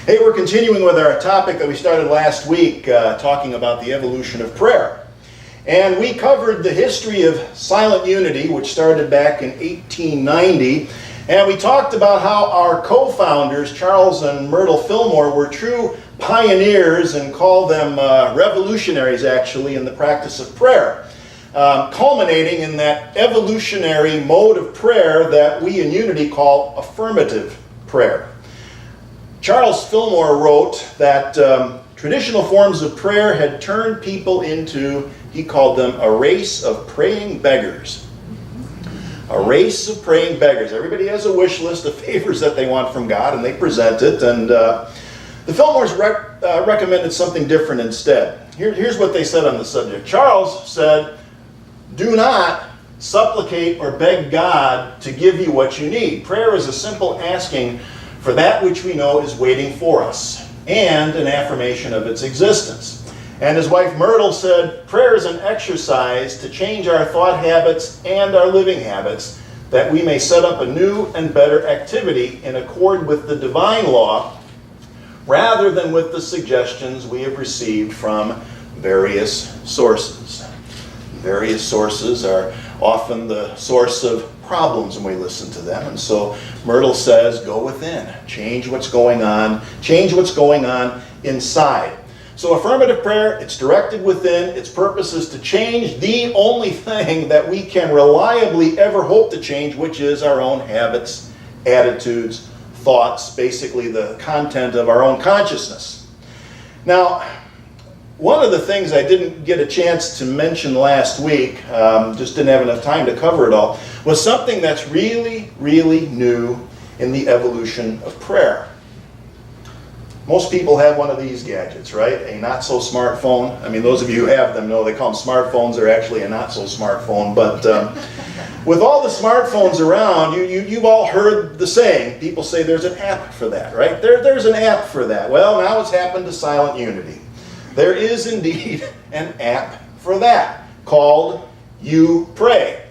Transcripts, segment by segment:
Hey, we're continuing with our topic that we started last week, talking about the evolution of prayer. And we covered the history of silent unity, which started back in 1890. And we talked about how our co-founders, Charles and Myrtle Fillmore, were true pioneers and called them revolutionaries, actually, in the practice of prayer. Culminating in that evolutionary mode of prayer that we in Unity call affirmative prayer. Charles Fillmore wrote that traditional forms of prayer had turned people into, he called them, a race of praying beggars. A race of praying beggars. Everybody has a wish list of favors that they want from God, and they present it. And the Fillmores recommended something different instead. Here's what they said on the subject. Charles said, do not supplicate or beg God to give you what you need. Prayer is a simple asking for that which we know is waiting for us, and an affirmation of its existence. And his wife Myrtle said, prayer is an exercise to change our thought habits and our living habits, that we may set up a new and better activity in accord with the divine law, rather than with the suggestions we have received from various sources. Various sources are often the source of problems when we listen to them. And so Myrtle says, go within, change what's going on inside. So affirmative prayer, it's directed within, its purpose is to change the only thing that we can reliably ever hope to change, which is our own habits, attitudes, thoughts, basically the content of our own consciousness. Now, one of the things I didn't get a chance to mention last week, just didn't have enough time to cover it all, was something that's really, really new in the evolution of prayer. Most people have one of these gadgets, right? A not-so-smart phone. I mean, those of you who have them know they call them smartphones. They're actually a not-so-smart phone. But with all the smartphones around, you've all heard the saying. People say there's an app for that, right? There's an app for that. Well, now it's happened to Silent Unity. There is indeed an app for that called You Pray.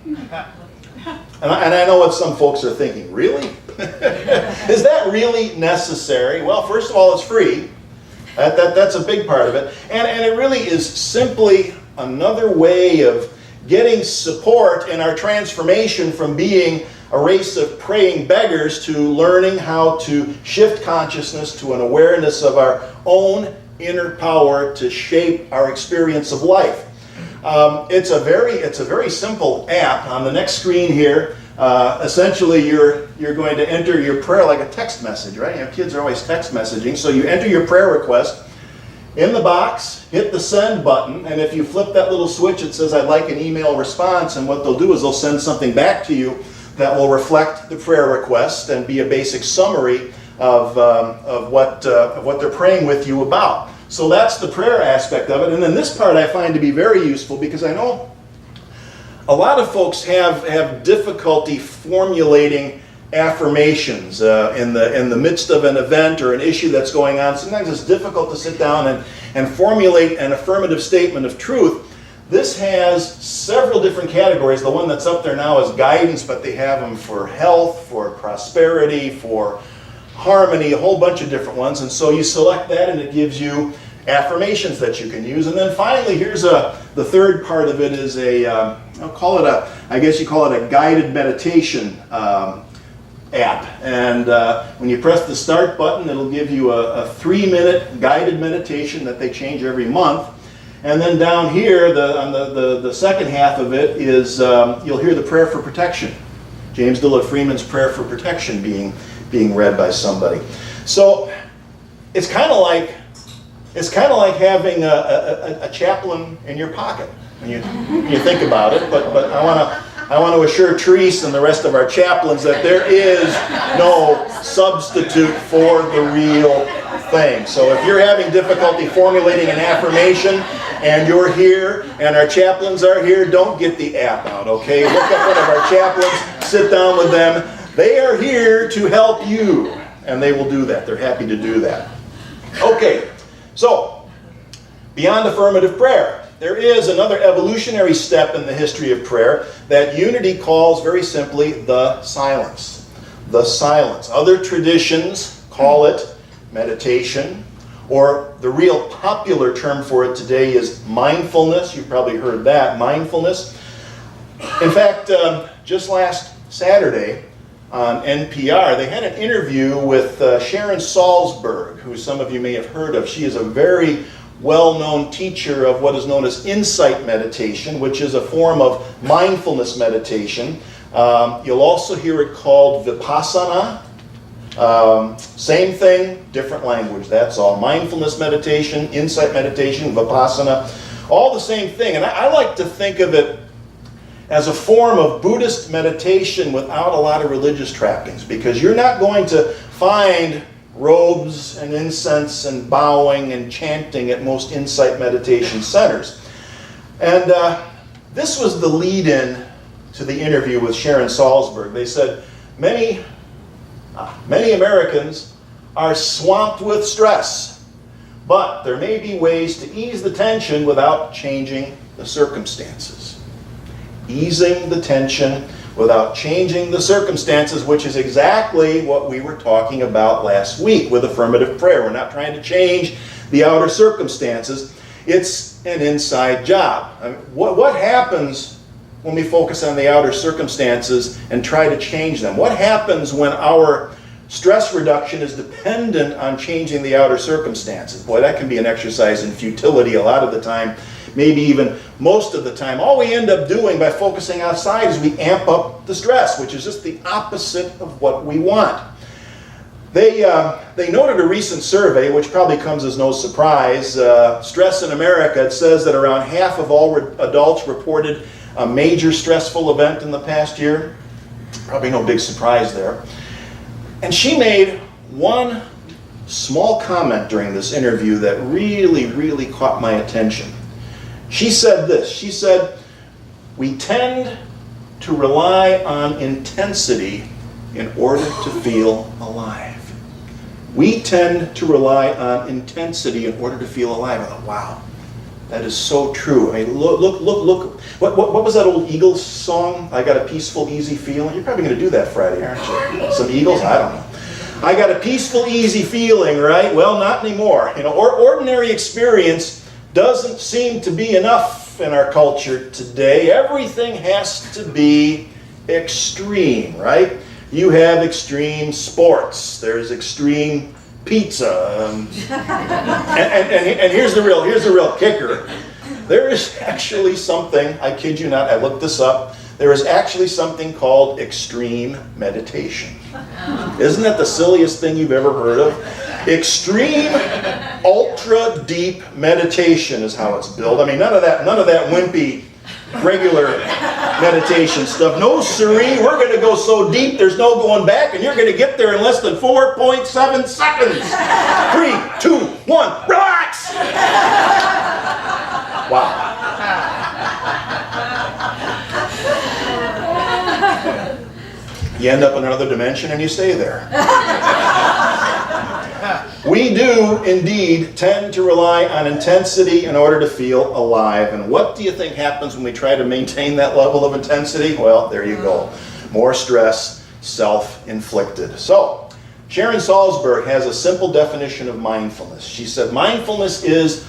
And I know what some folks are thinking. Really? Is that really necessary? Well, first of all, it's free. That's a big part of it. And it really is simply another way of getting support in our transformation from being a race of praying beggars to learning how to shift consciousness to an awareness of our own inner power to shape our experience of life. It's a very simple app. On the next screen here, essentially you're going to enter your prayer like a text message, right? You know, kids are always text messaging, so you enter your prayer request in the box, hit the send button, and if you flip that little switch, it says I'd like an email response, and what they'll do is they'll send something back to you that will reflect the prayer request and be a basic summary of what they're praying with you about. So that's the prayer aspect of it. And then this part I find to be very useful, because I know a lot of folks have difficulty formulating affirmations in the midst of an event or an issue that's going on. Sometimes it's difficult to sit down and formulate an affirmative statement of truth. This has several different categories. The one that's up there now is guidance, but they have them for health, for prosperity, for harmony, a whole bunch of different ones. And so you select that and it gives you affirmations that you can use. And then finally, here's the third part of it is I guess you call it a guided meditation app. And when you press the start button, it'll give you a 3-minute guided meditation that they change every month. And then down here, on the second half of it is you'll hear the prayer for protection. James Dillard Freeman's prayer for protection being read by somebody. So it's kind of like having a chaplain in your pocket when you think about it. But I want to assure Therese and the rest of our chaplains that there is no substitute for the real thing. So if you're having difficulty formulating an affirmation and you're here and our chaplains are here, don't get the app out, okay? Look up one of our chaplains, sit down with them. They are here to help you, and they will do that. They're happy to do that. Okay, so beyond affirmative prayer, there is another evolutionary step in the history of prayer that Unity calls very simply the silence. The silence. Other traditions call it meditation, or the real popular term for it today is mindfulness. You've probably heard that, mindfulness. In fact, just last Saturday on NPR, they had an interview with Sharon Salzberg, who some of you may have heard of. She is a very well-known teacher of what is known as insight meditation, which is a form of mindfulness meditation. You'll also hear it called vipassana. Same thing, different language, that's all. Mindfulness meditation, insight meditation, vipassana, all the same thing. And I like to think of it as a form of Buddhist meditation without a lot of religious trappings, because you're not going to find robes and incense and bowing and chanting at most insight meditation centers. And this was the lead-in to the interview with Sharon Salzberg. They said, many Americans are swamped with stress, but there may be ways to ease the tension without changing the circumstances. Easing the tension without changing the circumstances, which is exactly what we were talking about last week with affirmative prayer. We're not trying to change the outer circumstances. It's an inside job. I mean, what happens when we focus on the outer circumstances and try to change them? What happens when our stress reduction is dependent on changing the outer circumstances? Boy, that can be an exercise in futility a lot of the time, maybe even most of the time. All we end up doing by focusing outside is we amp up the stress, which is just the opposite of what we want. They noted a recent survey, which probably comes as no surprise. Stress in America, it says that around half of all adults reported a major stressful event in the past year. Probably no big surprise there. And she made one small comment during this interview that really, really caught my attention. She said this, she said, we tend to rely on intensity in order to feel alive. We tend to rely on intensity in order to feel alive. I thought, wow, that is so true. I mean, look. What was that old Eagles song? I got a peaceful, easy feeling. You're probably going to do that Friday, aren't you? Some Eagles? I don't know. I got a peaceful, easy feeling, right? Well, not anymore. You know, ordinary experience doesn't seem to be enough in our culture today. Everything has to be extreme, right? You have extreme sports. There's extreme pizza. And here's the real kicker. There is actually something, I kid you not, I looked this up. There is actually something called extreme meditation. Isn't that the silliest thing you've ever heard of? Extreme, ultra deep meditation is how it's billed. I mean, none of that wimpy, regular meditation stuff. No siree, we're going to go so deep there's no going back, and you're going to get there in less than 4.7 seconds. 3, 2, 1, relax! Wow. You end up in another dimension and you stay there. We do indeed tend to rely on intensity in order to feel alive. And what do you think happens when we try to maintain that level of intensity? Well, there you go. More stress, self-inflicted. So, Sharon Salzberg has a simple definition of mindfulness. She said, mindfulness is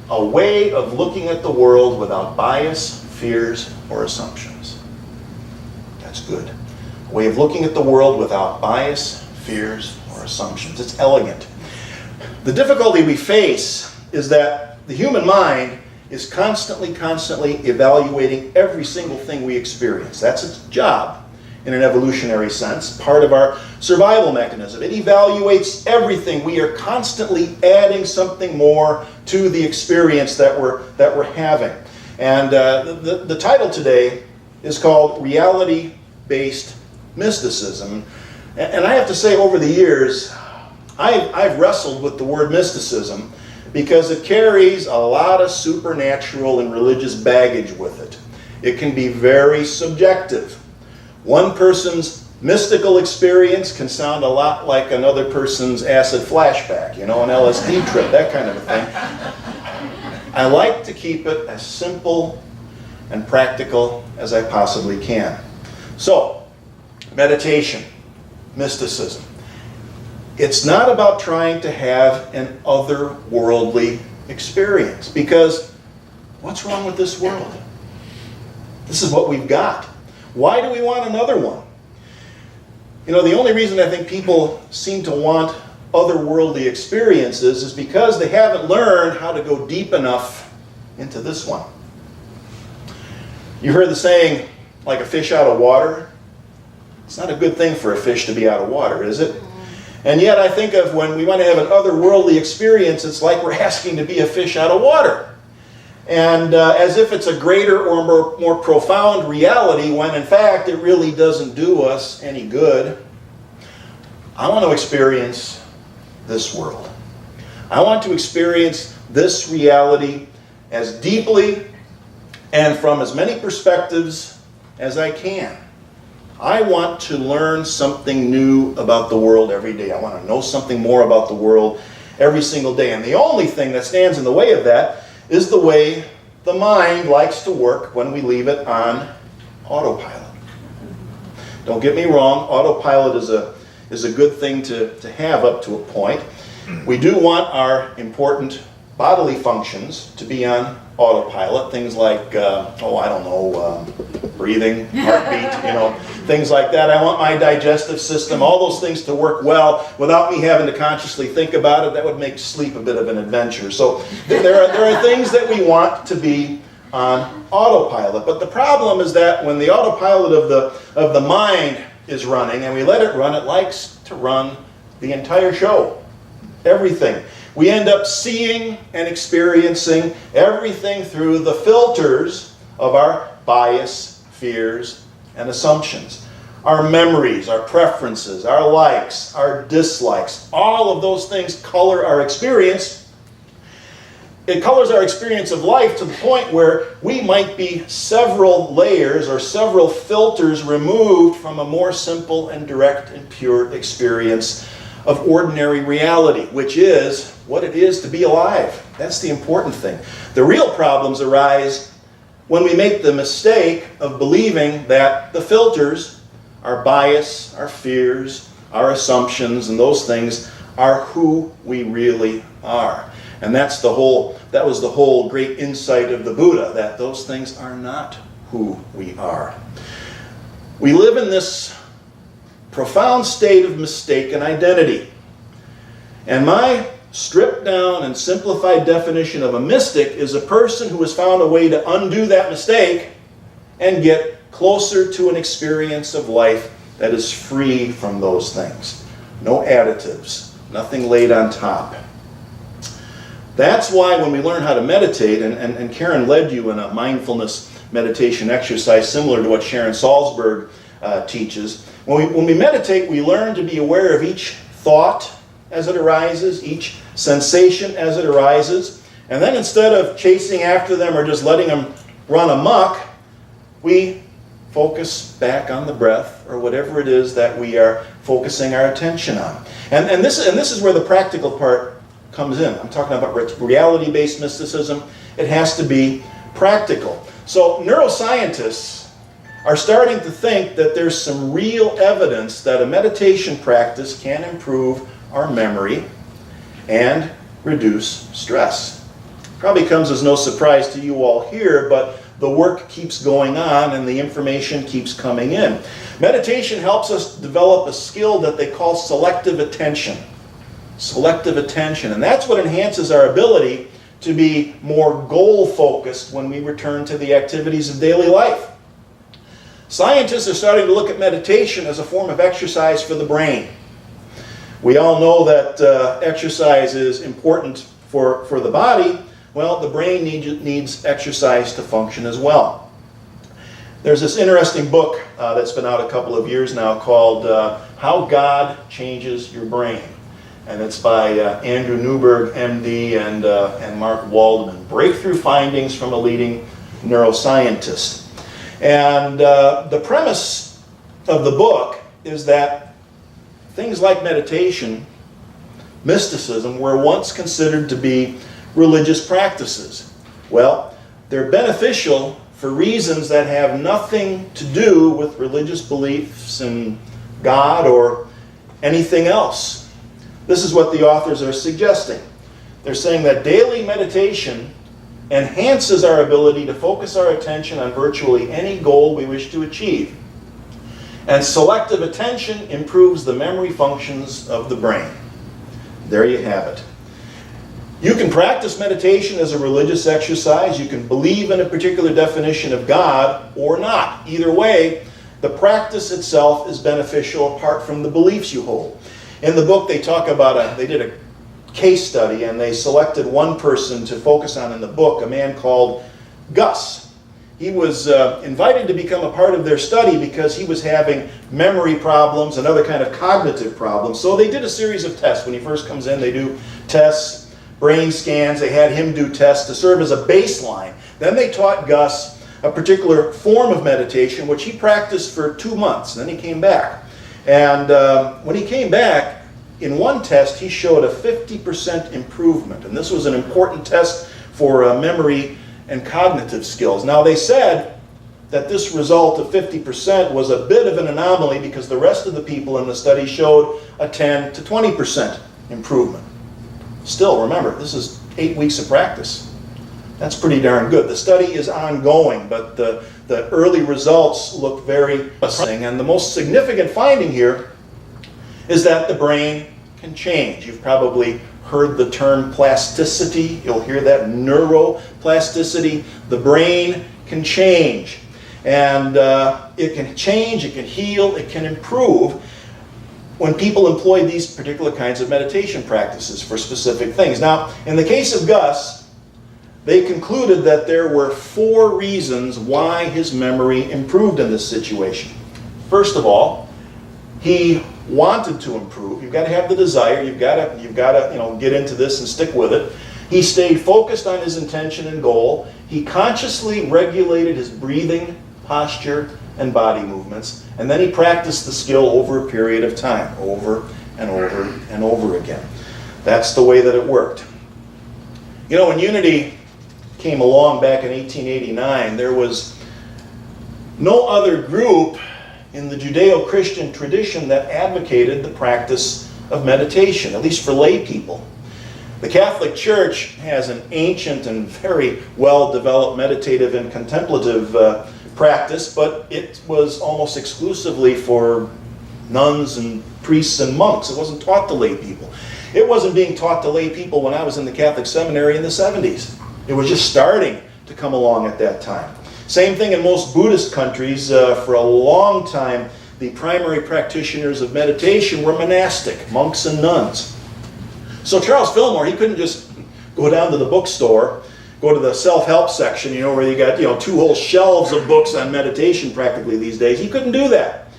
a way of looking at the world without bias, fears, or assumptions. That's good. A way of looking at the world without bias, fears, or assumptions. It's elegant. The difficulty we face is that the human mind is constantly evaluating every single thing we experience. That's its job in an evolutionary sense, part of our survival mechanism. It evaluates everything. We are constantly adding something more to the experience that we're having. And the title today is called Reality-Based Mysticism. And I have to say, over the years, I've wrestled with the word mysticism because it carries a lot of supernatural and religious baggage with it. It can be very subjective. One person's mystical experience can sound a lot like another person's acid flashback, you know, an LSD trip, that kind of a thing. I like to keep it as simple and practical as I possibly can. So, meditation, mysticism. It's not about trying to have an otherworldly experience, because what's wrong with this world? This is what we've got. Why do we want another one? You know, the only reason I think people seem to want otherworldly experiences is because they haven't learned how to go deep enough into this one. You heard the saying, like a fish out of water? It's not a good thing for a fish to be out of water, is it? And yet I think of when we want to have an otherworldly experience, it's like we're asking to be a fish out of water. And as if it's a greater or more profound reality, when in fact it really doesn't do us any good. I want to experience this world. I want to experience this reality as deeply and from as many perspectives as I can. I want to learn something new about the world every day. I want to know something more about the world every single day. And the only thing that stands in the way of that is the way the mind likes to work when we leave it on autopilot. Don't get me wrong, autopilot is a good thing to have up to a point. We do want our important bodily functions to be on autopilot, things like, breathing, heartbeat, things like that. I want my digestive system, all those things to work well without me having to consciously think about it. That would make sleep a bit of an adventure. So there are things that we want to be on autopilot. But the problem is that when the autopilot of the mind is running and we let it run, it likes to run the entire show. Everything. We end up seeing and experiencing everything through the filters of our bias, fears, and assumptions. Our memories, our preferences, our likes, our dislikes, all of those things color our experience. It colors our experience of life to the point where we might be several layers or several filters removed from a more simple and direct and pure experience of ordinary reality, which is what it is to be alive. That's the important thing. The real problems arise when we make the mistake of believing that the filters, our bias, our fears, our assumptions, and those things are who we really are. And that was the whole great insight of the Buddha, that those things are not who we are. We live in this profound state of mistaken identity. And my stripped down and simplified definition of a mystic is a person who has found a way to undo that mistake and get closer to an experience of life that is free from those things. No additives, nothing laid on top. That's why when we learn how to meditate, and Karen led you in a mindfulness meditation exercise similar to what Sharon Salzberg teaches. When we meditate, we learn to be aware of each thought as it arises, each sensation as it arises, and then instead of chasing after them or just letting them run amok, we focus back on the breath or whatever it is that we are focusing our attention on. And this is where the practical part comes in. I'm talking about reality-based mysticism. It has to be practical. So neuroscientists are starting to think that there's some real evidence that a meditation practice can improve our memory and reduce stress. Probably comes as no surprise to you all here, but the work keeps going on and the information keeps coming in. Meditation helps us develop a skill that they call selective attention. Selective attention, and that's what enhances our ability to be more goal-focused when we return to the activities of daily life. Scientists are starting to look at meditation as a form of exercise for the brain. We all know that exercise is important for the body. Well, the brain needs exercise to function as well. There's this interesting book that's been out a couple of years now called How God Changes Your Brain. And it's by Andrew Newberg, MD, and Mark Waldman. Breakthrough findings from a leading neuroscientist. And the premise of the book is that things like meditation, mysticism, were once considered to be religious practices. Well, they're beneficial for reasons that have nothing to do with religious beliefs in God or anything else. This is what the authors are suggesting. They're saying that daily meditation enhances our ability to focus our attention on virtually any goal we wish to achieve. And selective attention improves the memory functions of the brain. There you have it. You can practice meditation as a religious exercise. You can believe in a particular definition of God or not. Either way, the practice itself is beneficial apart from the beliefs you hold. In the book, they talk about they did a case study, and they selected one person to focus on in the book, a man called Gus. He was invited to become a part of their study because he was having memory problems and other kind of cognitive problems. So they did a series of tests. When he first comes in, they do tests, brain scans. They had him do tests to serve as a baseline. Then they taught Gus a particular form of meditation, which he practiced for 2 months. Then he came back. And when he came back, in one test, he showed a 50% improvement. And this was an important test for memory and cognitive skills. Now, they said that this result of 50% was a bit of an anomaly because the rest of the people in the study showed a 10 to 20% improvement. Still, remember, this is 8 weeks of practice. That's pretty darn good. The study is ongoing, but the early results look very promising. And the most significant finding here is that the brain can change. You've probably heard the term plasticity. You'll hear that, neuroplasticity. The brain can change. And it can change, it can heal, it can improve when people employ these particular kinds of meditation practices for specific things. Now, in the case of Gus, they concluded that there were 4 reasons why his memory improved in this situation. First of all, he wanted to improve. You've got to have the desire. You've got to get into this and stick with it. He stayed focused on his intention and goal. He consciously regulated his breathing, posture, and body movements. And then he practiced the skill over a period of time, over and over and over again. That's the way that it worked. You know, when Unity came along back in 1889, there was no other group in the Judeo-Christian tradition that advocated the practice of meditation, at least for lay people. The Catholic Church has an ancient and very well-developed meditative and contemplative practice, but it was almost exclusively for nuns and priests and monks. It wasn't taught to lay people. It wasn't being taught to lay people when I was in the Catholic seminary in the 70s. It was just starting to come along at that time. Same thing in most Buddhist countries. For a long time, the primary practitioners of meditation were monastic, monks and nuns. So Charles Fillmore, he couldn't just go down to the bookstore, go to the self-help section, where you got 2 whole shelves of books on meditation practically these days. He couldn't do that.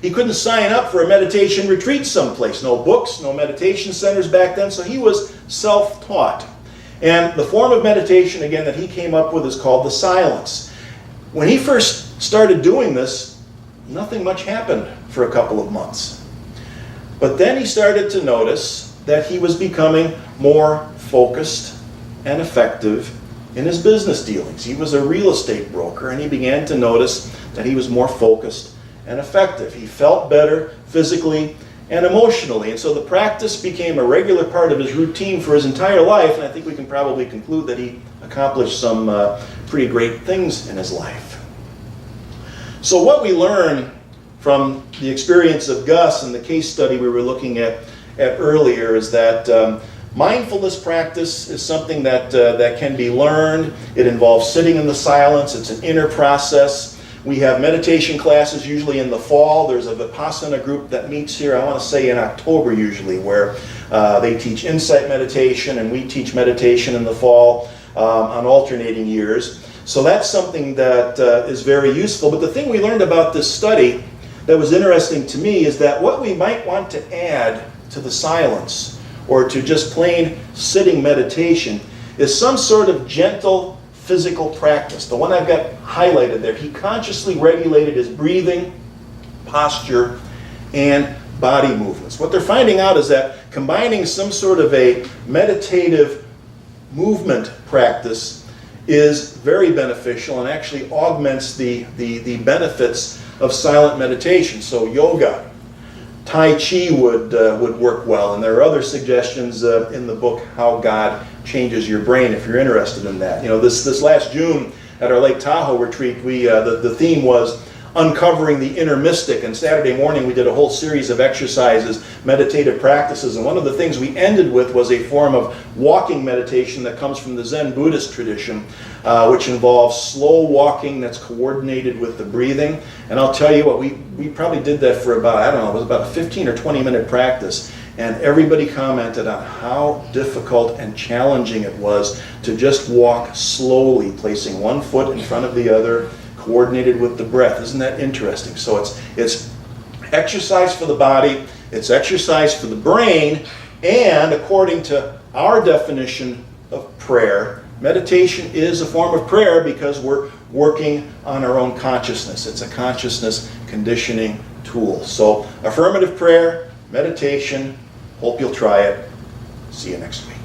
He couldn't sign up for a meditation retreat someplace. No books, no meditation centers back then, so he was self-taught. And the form of meditation, again, that he came up with is called the silence. When he first started doing this, nothing much happened for a couple of months. But then he started to notice that he was becoming more focused and effective in his business dealings. He was a real estate broker, and he began to notice that he was more focused and effective. He felt better physically and emotionally. And so the practice became a regular part of his routine for his entire life, and I think we can probably conclude that he accomplished some pretty great things in his life. So what we learn from the experience of Gus and the case study we were looking at earlier is that mindfulness practice is something that can be learned. It involves sitting in the silence. It's an inner process. We have meditation classes usually in the fall. There's a Vipassana group that meets here, I want to say in October usually, where they teach insight meditation, and we teach meditation in the fall on alternating years. So that's something that is very useful. But the thing we learned about this study that was interesting to me is that what we might want to add to the silence or to just plain sitting meditation is some sort of gentle physical practice. The one I've got highlighted there. He consciously regulated his breathing, posture, and body movements. What they're finding out is that combining some sort of a meditative movement practice is very beneficial and actually augments the benefits of silent meditation. So yoga, Tai Chi would work well, and there are other suggestions in the book how God changes your brain if you're interested in that. You know, this last June at our Lake Tahoe retreat, the theme was uncovering the inner mystic, and Saturday morning we did a whole series of exercises, meditative practices, and one of the things we ended with was a form of walking meditation that comes from the Zen Buddhist tradition, which involves slow walking that's coordinated with the breathing. And I'll tell you what, we probably did that for about, I don't know, it was about a 15 or 20 minute practice, and everybody commented on how difficult and challenging it was to just walk slowly, placing one foot in front of the other, coordinated with the breath. Isn't that interesting? So it's exercise for the body, it's exercise for the brain, and according to our definition of prayer, meditation is a form of prayer because we're working on our own consciousness. It's a consciousness conditioning tool. So affirmative prayer, meditation, hope you'll try it. See you next week.